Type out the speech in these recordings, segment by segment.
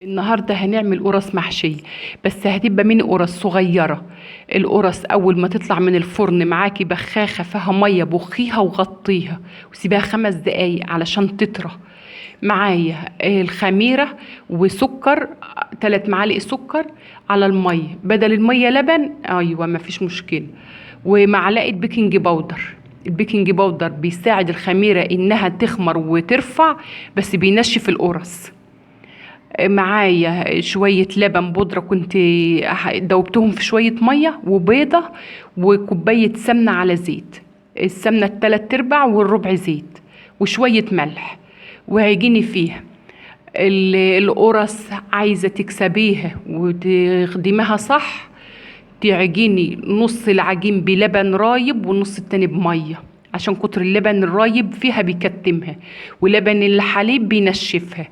النهارده هنعمل قرص محشية. بس هتبقى ميني قرص صغيرة. القرص أول ما تطلع من الفرن معاكي بخاخة فيها مية بخيها وغطيها وسيبها 5 دقايق علشان تطرى. معايا الخميرة وسكر، 3 معالق سكر على المية، بدل المية لبن، أيوة مفيش مشكلة. ومعلقة بيكنج باودر. البيكنج باودر بيساعد الخميرة إنها تخمر وترفع، بس بينشف القرص. معايا شوية لبن بودرة كنت دوبتهم في شوية مية، وبيضة، وكوباية سمنة على زيت. السمنة ال3/4 والربع زيت، وشوية ملح. وعجيني فيها القرص. عايزة تكسبيها وتخدميها صح، تعجيني نص العجين بلبن رايب والنص التاني بمية، عشان كتر اللبن الرايب فيها بيكتمها، ولبن الحليب بينشفها.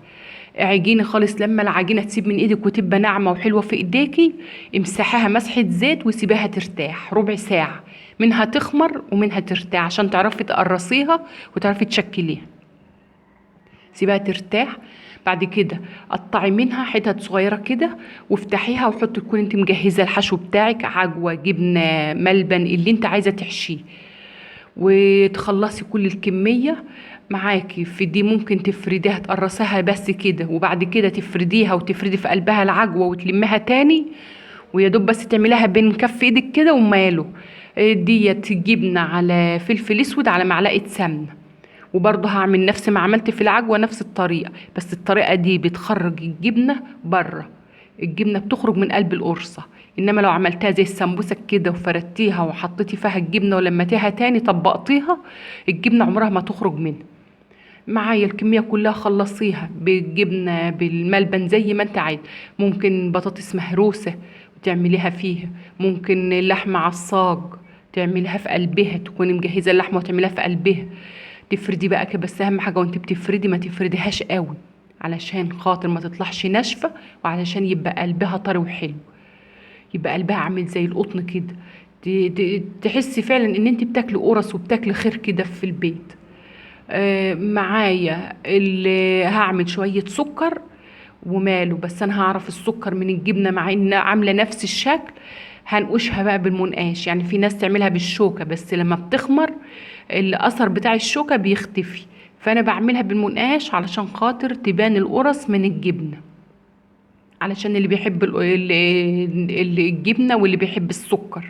اعجيني خالص لما العجينه تسيب من ايدك وتبقى ناعمه وحلوه في ايديكي. امسحيها مسحه زيت وسيبيها ترتاح ربع ساعه، منها تخمر ومنها ترتاح عشان تعرفي تقرصيها وتعرفي تشكليها. سيبها ترتاح. بعد كده قطعي منها حتت صغيره كده وافتحيها وحطي، تكون انت مجهزه الحشو بتاعك، عجوه، جبنه، ملبن، اللي انت عايزه تحشيه. وتخلصي كل الكمية معاكي في دي. ممكن تفرديها تقرصيها بس كده، وبعد كده تفرديها وتفردي في قلبها العجوة وتلمها تاني، ويا دوب بس تعمليها بين كف ايدك كده وماله. ديت جبنة على فلفل اسود على معلقة سمنة. وبرضه هعمل نفس ما عملت في العجوة، نفس الطريقة، بس الطريقة دي بتخرج الجبنة بره. الجبنة بتخرج من قلب القرصة. انما لو عملتها زي السمبوسة كده وفردتيها وحطيتي فيها الجبنة ولمتيها تاني طبقتيها، الجبنة عمرها ما تخرج منها. معايا الكمية كلها خلصيها بالجبنة بالملبن زي ما انت عايز. ممكن بطاطس مهروسة وتعمليها فيها، ممكن لحمة عصاج تعمليها في قلبها، تكوني مجهزة اللحمة وتعمليها في قلبها. تفردي بقى كده، بس اهم حاجة وانت بتفردي ما تفرديهاش قوي، علشان خاطر ما تطلعش ناشفة، وعلشان يبقى قلبها طري وحلو، يبقى قلبها عامل زي القطن كده. تحسي فعلا ان انت بتاكلي قرص وبتاكلي خير كده في البيت. معايا اللي هعمل شوية سكر وماله، بس انا هعرف السكر من الجبنة مع ان عاملة نفس الشكل. هنقشها بقى بالمنقاش، يعني في ناس تعملها بالشوكة، بس لما بتخمر الاثر بتاع الشوكة بيختفي. فانا بعملها بالمنقاش علشان خاطر تبان القرص من الجبنة، علشان اللي بيحب الجبنة واللي بيحب السكر،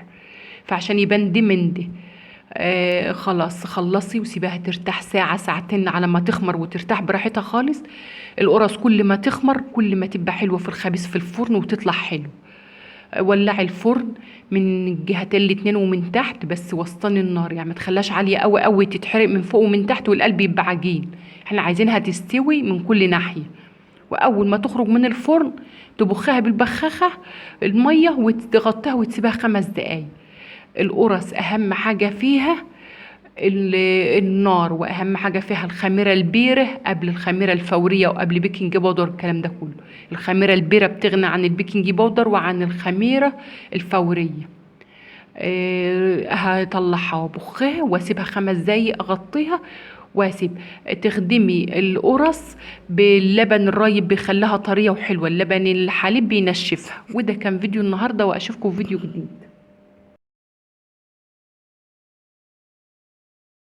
فعشان يبان دي من دي. خلاص خلصي وسيبها ترتاح ساعة ساعتين على ما تخمر وترتاح براحتها خالص. القرص كل ما تخمر كل ما تبقى حلوة في الخبيز في الفرن وتطلع حلو. ولعي الفرن من الجهتين الاتنين ومن تحت، بس وسطاني النار، يعني ما تخليهاش عالية قوي قوي تتحرق من فوق ومن تحت والقلب يبقى عجين. احنا عايزينها تستوي من كل ناحية. واول ما تخرج من الفرن تبخها بالبخاخة المية وتغطيها وتسيبها 5 دقايق. القرص اهم حاجة فيها النار، واهم حاجة فيها الخميرة البيرة قبل الخميرة الفورية وقبل بيكنج باودر الكلام ده كله. الخميرة البيرة بتغني عن البيكنج باودر وعن الخميرة الفورية. هطلعها وابخها واسيبها 5 دقايق، اغطيها واسيب. تخدمي القرص باللبن الرايب بيخليها طريه وحلوه، اللبن الحليب بينشفها. وده كان فيديو النهارده، واشوفكم في فيديو جديد.